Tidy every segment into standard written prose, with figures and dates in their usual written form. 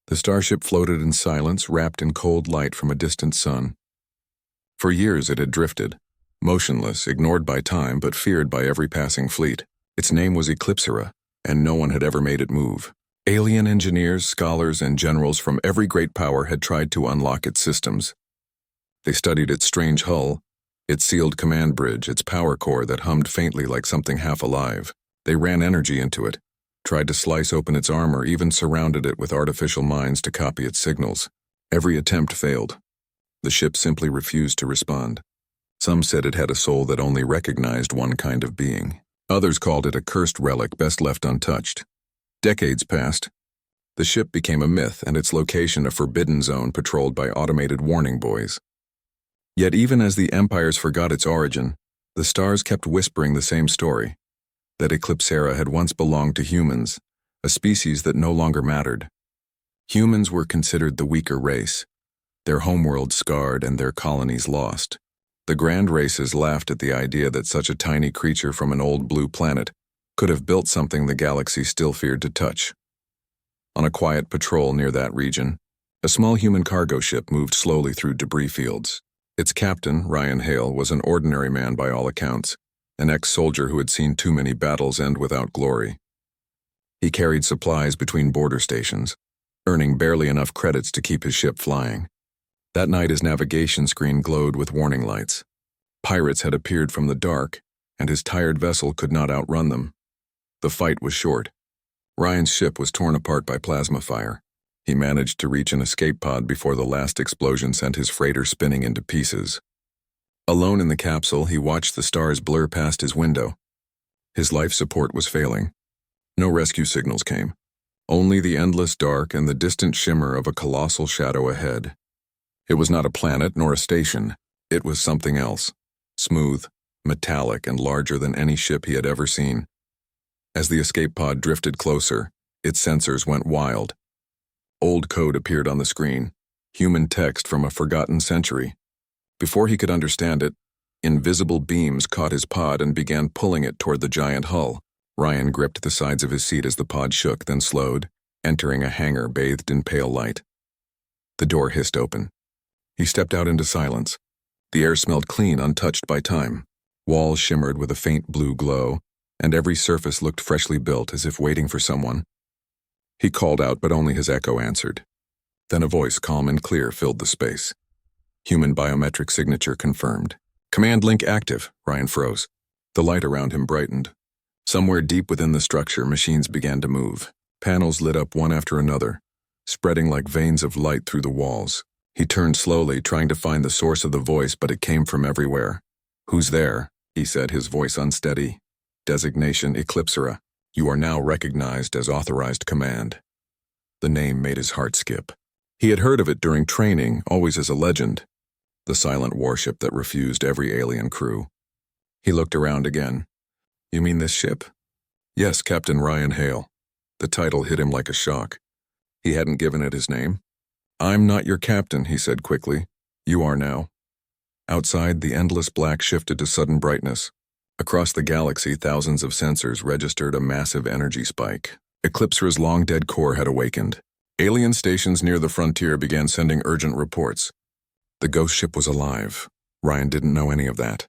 The starship floated in silence, wrapped in cold light from a distant sun. For years it had drifted, motionless, ignored by time, but feared by every passing fleet. Its name was Eclipsera, and no one had ever made it move. Alien engineers, scholars, and generals from every great power had tried to unlock its systems. They studied its strange hull, its sealed command bridge, its power core that hummed faintly like something half alive. They ran energy into it, tried to slice open its armor, even surrounded it with artificial minds to copy its signals. Every attempt failed. The ship simply refused to respond. Some said it had a soul that only recognized one kind of being. Others called it a cursed relic best left untouched. Decades passed. The ship became a myth and its location a forbidden zone patrolled by automated warning buoys. Yet even as the empires forgot its origin, the stars kept whispering the same story, that Eclipsera had once belonged to humans, a species that no longer mattered. Humans were considered the weaker race, their homeworld scarred and their colonies lost. The grand races laughed at the idea that such a tiny creature from an old blue planet could have built something the galaxy still feared to touch. On a quiet patrol near that region, a small human cargo ship moved slowly through debris fields. Its captain, Ryan Hale, was an ordinary man by all accounts, an ex-soldier who had seen too many battles end without glory. He carried supplies between border stations, earning barely enough credits to keep his ship flying. That night his navigation screen glowed with warning lights. Pirates had appeared from the dark, and his tired vessel could not outrun them. The fight was short. Ryan's ship was torn apart by plasma fire. He managed to reach an escape pod before the last explosion sent his freighter spinning into pieces. Alone in the capsule, he watched the stars blur past his window. His life support was failing. No rescue signals came. Only the endless dark and the distant shimmer of a colossal shadow ahead. It was not a planet nor a station. It was something else. Smooth, metallic, and larger than any ship he had ever seen. As the escape pod drifted closer, its sensors went wild. Old code appeared on the screen, human text from a forgotten century. Before he could understand it, invisible beams caught his pod and began pulling it toward the giant hull. Ryan gripped the sides of his seat as the pod shook, then slowed, entering a hangar bathed in pale light. The door hissed open. He stepped out into silence. The air smelled clean, untouched by time. Walls shimmered with a faint blue glow, and every surface looked freshly built, as if waiting for someone. He called out, but only his echo answered. Then a voice, calm and clear, filled the space. Human biometric signature confirmed. Command link active. Ryan froze. The light around him brightened. Somewhere deep within the structure, machines began to move. Panels lit up one after another, spreading like veins of light through the walls. He turned slowly, trying to find the source of the voice, but it came from everywhere. Who's there? He said, his voice unsteady. Designation Eclipsera. You are now recognized as authorized command. The name made his heart skip. He had heard of it during training, always as a legend. The silent warship that refused every alien crew. He looked around again. You mean this ship? Yes, Captain Ryan Hale. The title hit him like a shock. He hadn't given it his name. I'm not your captain, he said quickly. You are now. Outside, the endless black shifted to sudden brightness. Across the galaxy, thousands of sensors registered a massive energy spike. Eclipsera's long-dead core had awakened. Alien stations near the frontier began sending urgent reports. The ghost ship was alive. Ryan didn't know any of that.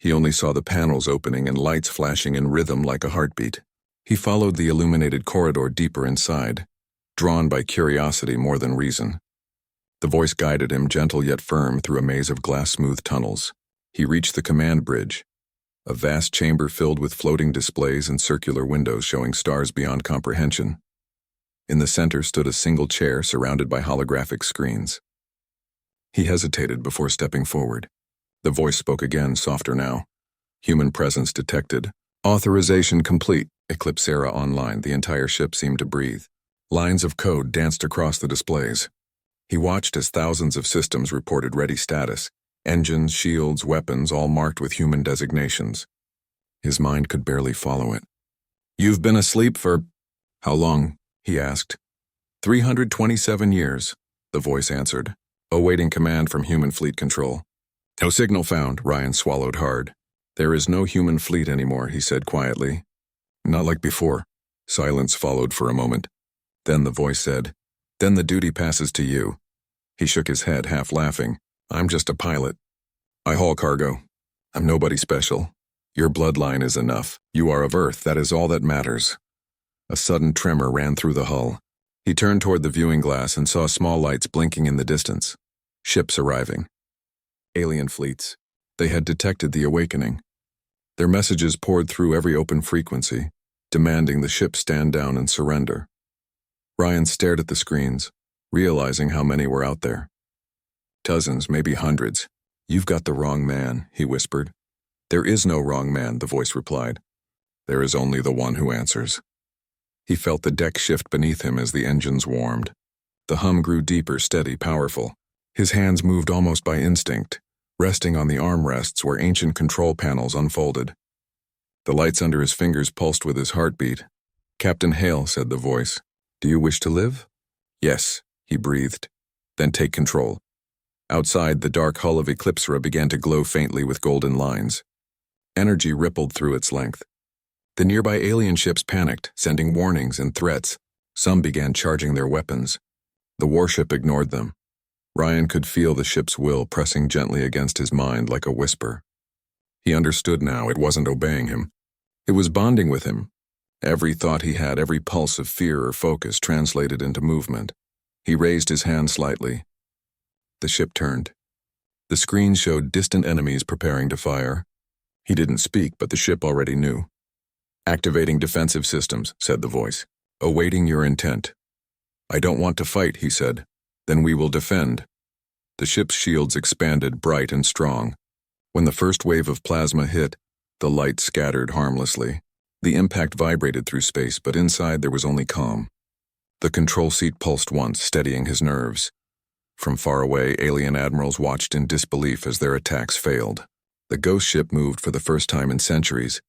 He only saw the panels opening and lights flashing in rhythm like a heartbeat. He followed the illuminated corridor deeper inside, drawn by curiosity more than reason. The voice guided him, gentle yet firm, through a maze of glass-smooth tunnels. He reached the command bridge, a vast chamber filled with floating displays and circular windows showing stars beyond comprehension. In the center stood a single chair surrounded by holographic screens. He hesitated before stepping forward. The voice spoke again, softer now. Human presence detected. Authorization complete. Eclipsera online. The entire ship seemed to breathe. Lines of code danced across the displays. He watched as thousands of systems reported ready status. Engines, shields, weapons, all marked with human designations. His mind could barely follow it. You've been asleep for... How long? He asked. 327 years, the voice answered, awaiting command from human fleet control. No signal found, Ryan swallowed hard. There is no human fleet anymore, he said quietly. Not like before. Silence followed for a moment. Then the voice said, Then the duty passes to you. He shook his head, half laughing. I'm just a pilot. I haul cargo. I'm nobody special. Your bloodline is enough. You are of Earth, that is all that matters. A sudden tremor ran through the hull. He turned toward the viewing glass and saw small lights blinking in the distance. Ships arriving. Alien fleets. They had detected the awakening. Their messages poured through every open frequency, demanding the ship stand down and surrender. Ryan stared at the screens, realizing how many were out there. Dozens, maybe hundreds. You've got the wrong man, he whispered. There is no wrong man, the voice replied. There is only the one who answers. He felt the deck shift beneath him as the engines warmed. The hum grew deeper, steady, powerful. His hands moved almost by instinct, resting on the armrests where ancient control panels unfolded. The lights under his fingers pulsed with his heartbeat. Captain Hale, said the voice. Do you wish to live? Yes, he breathed. Then take control. Outside, the dark hull of Eclipsera began to glow faintly with golden lines. Energy rippled through its length. The nearby alien ships panicked, sending warnings and threats. Some began charging their weapons. The warship ignored them. Ryan could feel the ship's will pressing gently against his mind like a whisper. He understood now it wasn't obeying him. It was bonding with him. Every thought he had, every pulse of fear or focus translated into movement. He raised his hand slightly. The ship turned. The screen showed distant enemies preparing to fire. He didn't speak, but the ship already knew. Activating defensive systems, said the voice. Awaiting your intent. I don't want to fight, he said. Then we will defend. The ship's shields expanded, bright and strong. When the first wave of plasma hit, the light scattered harmlessly. The impact vibrated through space, but inside there was only calm. The control seat pulsed once, steadying his nerves. From far away, alien admirals watched in disbelief as their attacks failed. The ghost ship moved for the first time in centuries,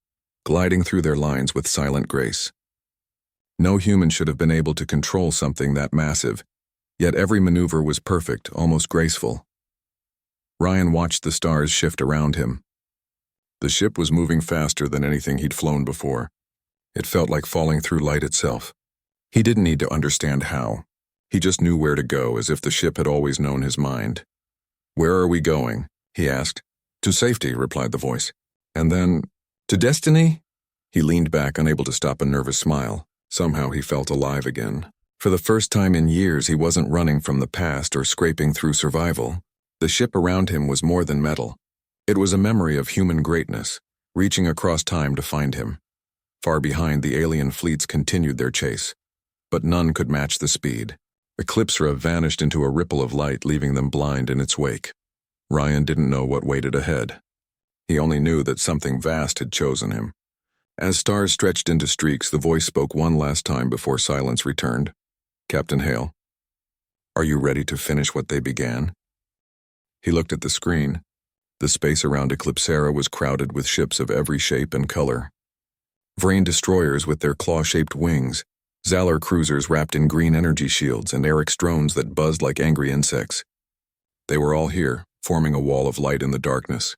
gliding through their lines with silent grace. No human should have been able to control something that massive, yet every maneuver was perfect, almost graceful. Ryan watched the stars shift around him. The ship was moving faster than anything he'd flown before. It felt like falling through light itself. He didn't need to understand how. He just knew where to go, as if the ship had always known his mind. Where are we going? He asked. To safety, replied the voice. And then, to destiny? He leaned back, unable to stop a nervous smile. Somehow he felt alive again. For the first time in years, he wasn't running from the past or scraping through survival. The ship around him was more than metal. It was a memory of human greatness, reaching across time to find him. Far behind, the alien fleets continued their chase, but none could match the speed. Eclipsera vanished into a ripple of light, leaving them blind in its wake. Ryan didn't know what waited ahead. He only knew that something vast had chosen him. As stars stretched into streaks, the voice spoke one last time before silence returned. Captain Hale, are you ready to finish what they began? He looked at the screen. The space around Eclipsera was crowded with ships of every shape and color. Vrain destroyers with their claw-shaped wings, Zalor cruisers wrapped in green energy shields, and Eric's drones that buzzed like angry insects. They were all here, forming a wall of light in the darkness.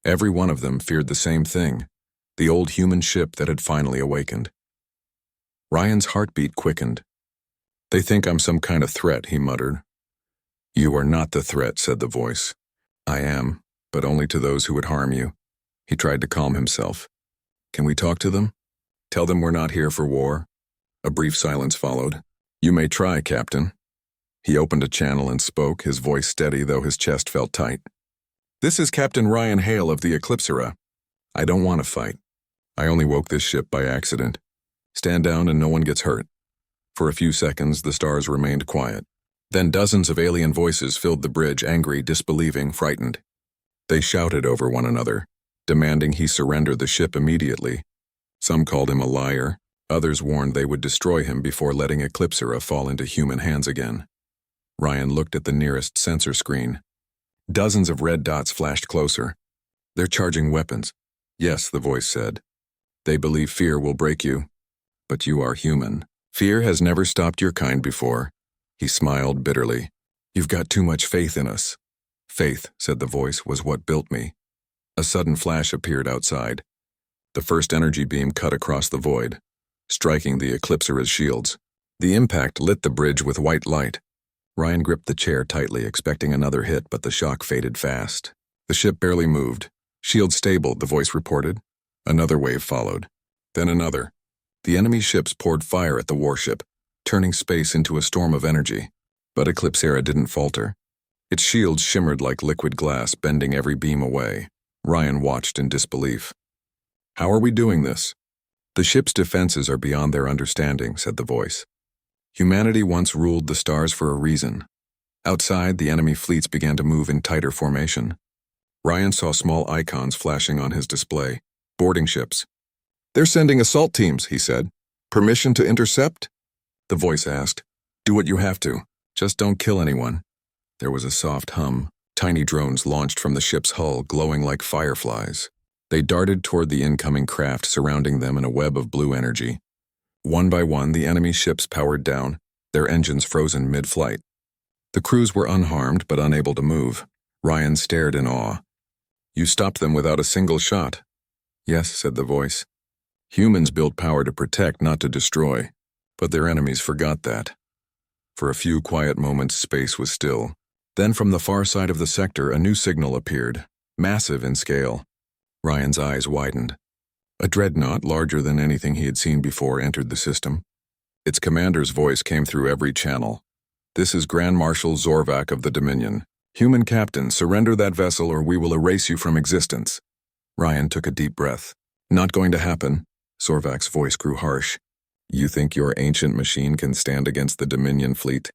Every one of them feared the same thing, the old human ship that had finally awakened. Ryan's heartbeat quickened. They think I'm some kind of threat, he muttered. You are not the threat, said the voice. I am, but only to those who would harm you. He tried to calm himself. Can we talk to them? Tell them we're not here for war? A brief silence followed. You may try, Captain. He opened a channel and spoke, his voice steady though his chest felt tight. This is Captain Ryan Hale of the Eclipsera. I don't want to fight. I only woke this ship by accident. Stand down and no one gets hurt. For a few seconds, the stars remained quiet. Then dozens of alien voices filled the bridge, angry, disbelieving, frightened. They shouted over one another, demanding he surrender the ship immediately. Some called him a liar. Others warned they would destroy him before letting Eclipsera fall into human hands again. Ryan looked at the nearest sensor screen. Dozens of red dots flashed closer. They're charging weapons. Yes, the voice said. They believe fear will break you. But you are human. Fear has never stopped your kind before. He smiled bitterly. You've got too much faith in us. Faith, said the voice, was what built me. A sudden flash appeared outside. The first energy beam cut across the void, striking the Eclipsera's shields. The impact lit the bridge with white light. Ryan gripped the chair tightly, expecting another hit, but the shock faded fast. The ship barely moved. "Shield stable," the voice reported. Another wave followed. Then another. The enemy ships poured fire at the warship, turning space into a storm of energy. But Eclipsera didn't falter. Its shields shimmered like liquid glass, bending every beam away. Ryan watched in disbelief. "How are we doing this?" "The ship's defenses are beyond their understanding," said the voice. "Humanity once ruled the stars for a reason." Outside, the enemy fleets began to move in tighter formation. Ryan saw small icons flashing on his display. Boarding ships. "They're sending assault teams," he said. "Permission to intercept?" The voice asked. "Do what you have to. Just don't kill anyone." There was a soft hum. Tiny drones launched from the ship's hull, glowing like fireflies. They darted toward the incoming craft, surrounding them in a web of blue energy. One by one, the enemy ships powered down, their engines frozen mid-flight. The crews were unharmed but unable to move. Ryan stared in awe. "You stopped them without a single shot." "Yes," said the voice. "Humans built power to protect, not to destroy. But their enemies forgot that." For a few quiet moments, space was still. Then from the far side of the sector, a new signal appeared, massive in scale. Ryan's eyes widened. A dreadnought, larger than anything he had seen before, entered the system. Its commander's voice came through every channel. "This is Grand Marshal Zorvac of the Dominion. Human captain, surrender that vessel or we will erase you from existence." Ryan took a deep breath. "Not going to happen." Zorvac's voice grew harsh. "You think your ancient machine can stand against the Dominion fleet?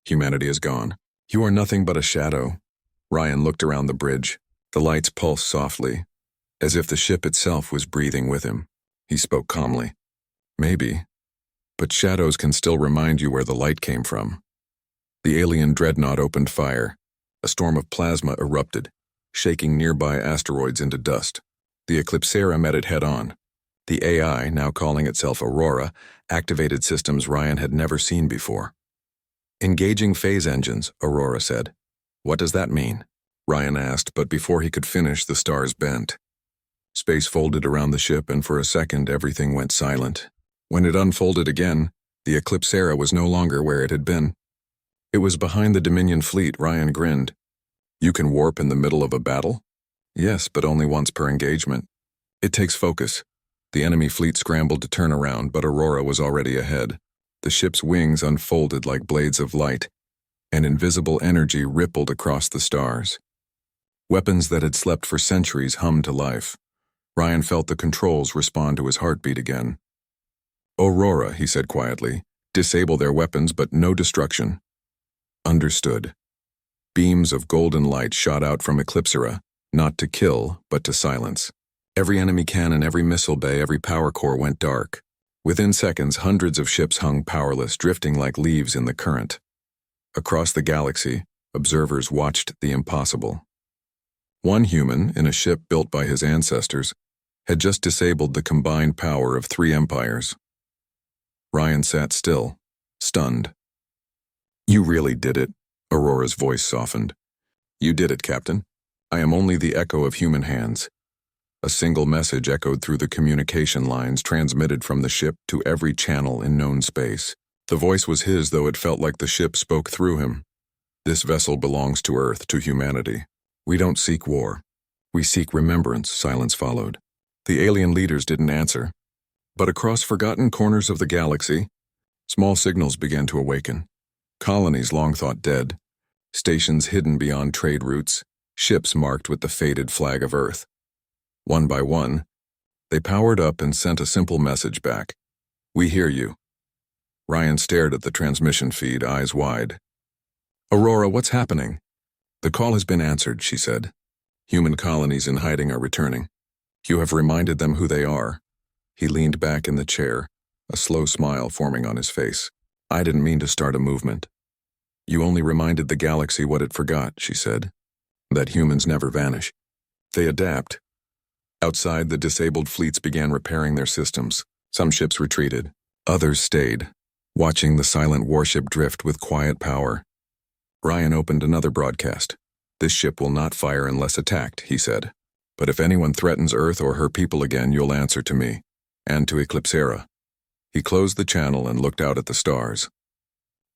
Humanity is gone. You are nothing but a shadow." Ryan looked around the bridge. The lights pulsed softly, as if the ship itself was breathing with him. He spoke calmly. "Maybe. But shadows can still remind you where the light came from." The alien dreadnought opened fire. A storm of plasma erupted, shaking nearby asteroids into dust. The Eclipsera met it head-on. The AI, now calling itself Aurora, activated systems Ryan had never seen before. "Engaging phase engines," Aurora said. "What does that mean?" Ryan asked, but before he could finish, the stars bent. Space folded around the ship, and for a second everything went silent. When it unfolded again, the Eclipsera was no longer where it had been. It was behind the Dominion fleet. Ryan grinned. "You can warp in the middle of a battle?" "Yes, but only once per engagement. It takes focus." The enemy fleet scrambled to turn around, but Aurora was already ahead. The ship's wings unfolded like blades of light, and invisible energy rippled across the stars. Weapons that had slept for centuries hummed to life. Ryan felt the controls respond to his heartbeat again. "Aurora," he said quietly. "Disable their weapons, but no destruction." "Understood." Beams of golden light shot out from Eclipsera, not to kill, but to silence. Every enemy cannon, every missile bay, every power core went dark. Within seconds, hundreds of ships hung powerless, drifting like leaves in the current. Across the galaxy, observers watched the impossible. One human, in a ship built by his ancestors, had just disabled the combined power of 3 empires. Ryan sat still, stunned. "You really did it," Aurora's voice softened. "You did it, Captain. I am only the echo of human hands." A single message echoed through the communication lines transmitted from the ship to every channel in known space. The voice was his, though it felt like the ship spoke through him. "This vessel belongs to Earth, to humanity. We don't seek war. We seek remembrance." Silence followed. The alien leaders didn't answer. But across forgotten corners of the galaxy, small signals began to awaken. Colonies long thought dead, stations hidden beyond trade routes, ships marked with the faded flag of Earth. One by one, they powered up and sent a simple message back. "We hear you." Ryan stared at the transmission feed, eyes wide. "Aurora, what's happening?" "The call has been answered," she said. "Human colonies in hiding are returning. You have reminded them who they are." He leaned back in the chair, a slow smile forming on his face. "I didn't mean to start a movement." "You only reminded the galaxy what it forgot," she said. "That humans never vanish. They adapt." Outside, the disabled fleets began repairing their systems. Some ships retreated. Others stayed, watching the silent warship drift with quiet power. Ryan opened another broadcast. "This ship will not fire unless attacked," he said. "But if anyone threatens Earth or her people again, you'll answer to me, and to Eclipsera." He closed the channel and looked out at the stars.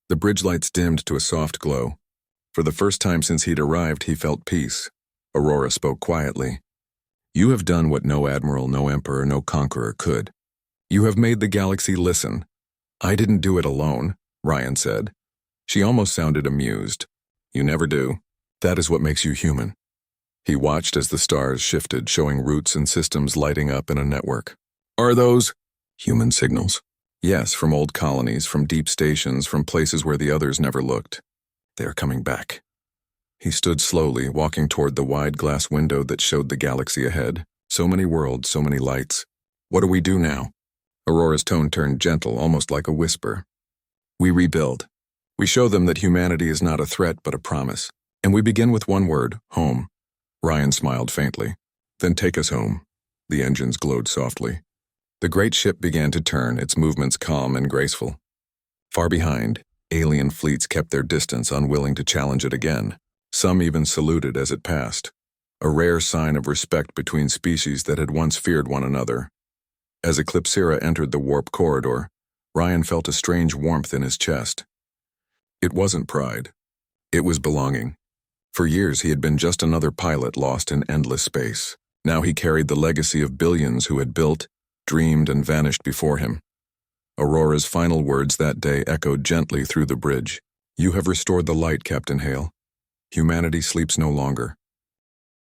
The bridge lights dimmed to a soft glow. For the first time since he'd arrived, he felt peace. Aurora spoke quietly. You have done what no admiral, no emperor, no conqueror could. You have made the galaxy listen. I didn't do it alone, Ryan said. She almost sounded amused. You never do. That is what makes you human. He watched as the stars shifted, showing routes and systems lighting up in a network. Are those human signals? Yes, from old colonies, from deep stations, from places where the others never looked. They are coming back. He stood slowly, walking toward the wide glass window that showed the galaxy ahead. So many worlds, so many lights. What do we do now? Aurora's tone turned gentle, almost like a whisper. We rebuild. We show them that humanity is not a threat but a promise. And we begin with one word, home. Ryan smiled faintly. Then take us home. The engines glowed softly. The great ship began to turn, its movements calm and graceful. Far behind, alien fleets kept their distance, unwilling to challenge it again. Some even saluted as it passed, a rare sign of respect between species that had once feared one another. As Eclipsera entered the warp corridor, Ryan felt a strange warmth in his chest. It wasn't pride. It was belonging. For years he had been just another pilot lost in endless space. Now he carried the legacy of billions who had built, dreamed, and vanished before him. Aurora's final words that day echoed gently through the bridge. You have restored the light, Captain Hale. Humanity sleeps no longer.